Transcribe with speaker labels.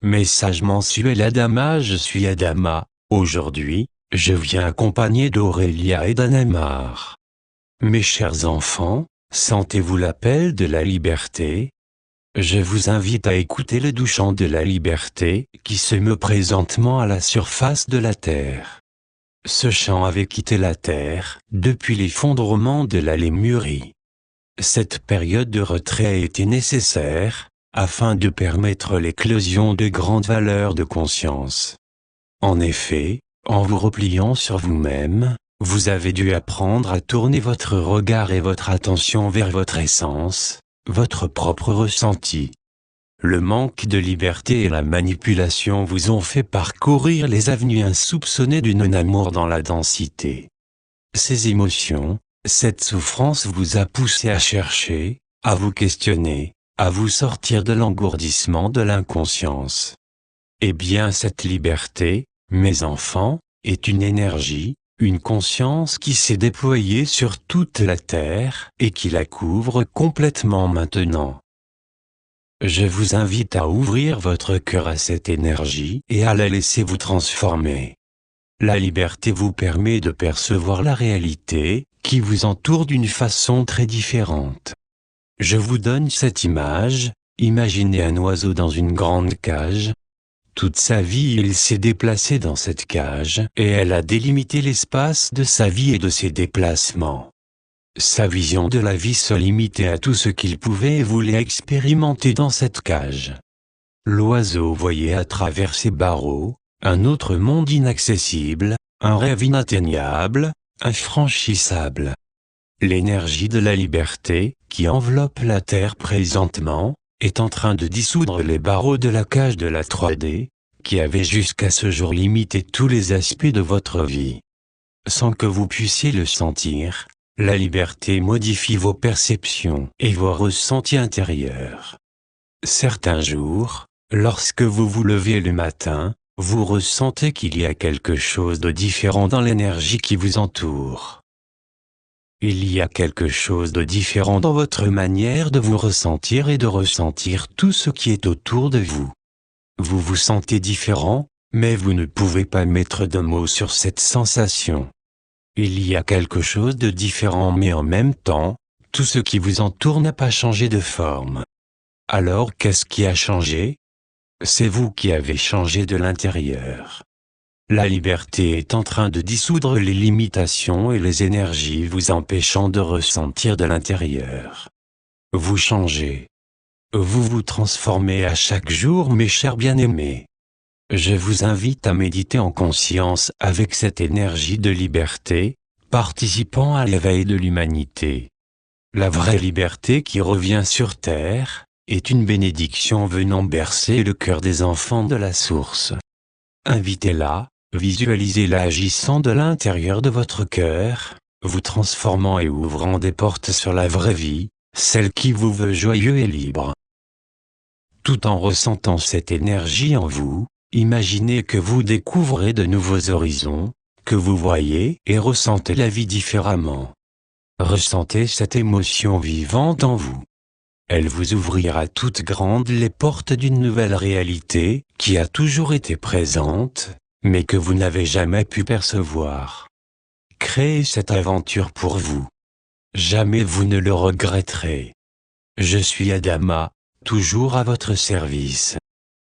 Speaker 1: Message mensuel Adama. Je suis Adama. Aujourd'hui, je viens accompagné d'Aurélia et d'Anamar. Mes chers enfants, sentez-vous l'appel de la liberté? Je vous invite à écouter le doux chant de la liberté qui se meut présentement à la surface de la Terre. Ce chant avait quitté la Terre depuis l'effondrement de la Lémurie. Cette période de retrait a été nécessaire afin de permettre l'éclosion de grandes valeurs de conscience. En effet, en vous repliant sur vous-même, vous avez dû apprendre à tourner votre regard et votre attention vers votre essence, votre propre ressenti. Le manque de liberté et la manipulation vous ont fait parcourir les avenues insoupçonnées du non-amour dans la densité. Ces émotions, cette souffrance vous a poussé à chercher, à vous questionner, à vous sortir de l'engourdissement de l'inconscience. Eh bien cette liberté, mes enfants, est une énergie, une conscience qui s'est déployée sur toute la Terre et qui la couvre complètement maintenant. Je vous invite à ouvrir votre cœur à cette énergie et à la laisser vous transformer. La liberté vous permet de percevoir la réalité qui vous entoure d'une façon très différente. Je vous donne cette image, imaginez un oiseau dans une grande cage. Toute sa vie il s'est déplacé dans cette cage et elle a délimité l'espace de sa vie et de ses déplacements. Sa vision de la vie se limitait à tout ce qu'il pouvait et voulait expérimenter dans cette cage. L'oiseau voyait à travers ses barreaux, un autre monde inaccessible, un rêve inatteignable, infranchissable. L'énergie de la liberté, qui enveloppe la Terre présentement, est en train de dissoudre les barreaux de la cage de la 3D, qui avait jusqu'à ce jour limité tous les aspects de votre vie. Sans que vous puissiez le sentir, la liberté modifie vos perceptions et vos ressentis intérieurs. Certains jours, lorsque vous vous levez le matin, vous ressentez qu'il y a quelque chose de différent dans l'énergie qui vous entoure. Il y a quelque chose de différent dans votre manière de vous ressentir et de ressentir tout ce qui est autour de vous. Vous vous sentez différent, mais vous ne pouvez pas mettre de mots sur cette sensation. Il y a quelque chose de différent mais en même temps, tout ce qui vous entoure n'a pas changé de forme. Alors qu'est-ce qui a changé? C'est vous qui avez changé de l'intérieur. La liberté est en train de dissoudre les limitations et les énergies vous empêchant de ressentir de l'intérieur. Vous changez. Vous vous transformez à chaque jour mes chers bien-aimés. Je vous invite à méditer en conscience avec cette énergie de liberté, participant à l'éveil de l'humanité. La vraie liberté qui revient sur Terre, est une bénédiction venant bercer le cœur des enfants de la source. Invitez-la, visualisez-la agissant de l'intérieur de votre cœur, vous transformant et ouvrant des portes sur la vraie vie, celle qui vous veut joyeux et libre. Tout en ressentant cette énergie en vous, imaginez que vous découvrez de nouveaux horizons, que vous voyez et ressentez la vie différemment. Ressentez cette émotion vivante en vous. Elle vous ouvrira toutes grandes les portes d'une nouvelle réalité, qui a toujours été présente, mais que vous n'avez jamais pu percevoir. Créez cette aventure pour vous. Jamais vous ne le regretterez. Je suis Adama, toujours à votre service.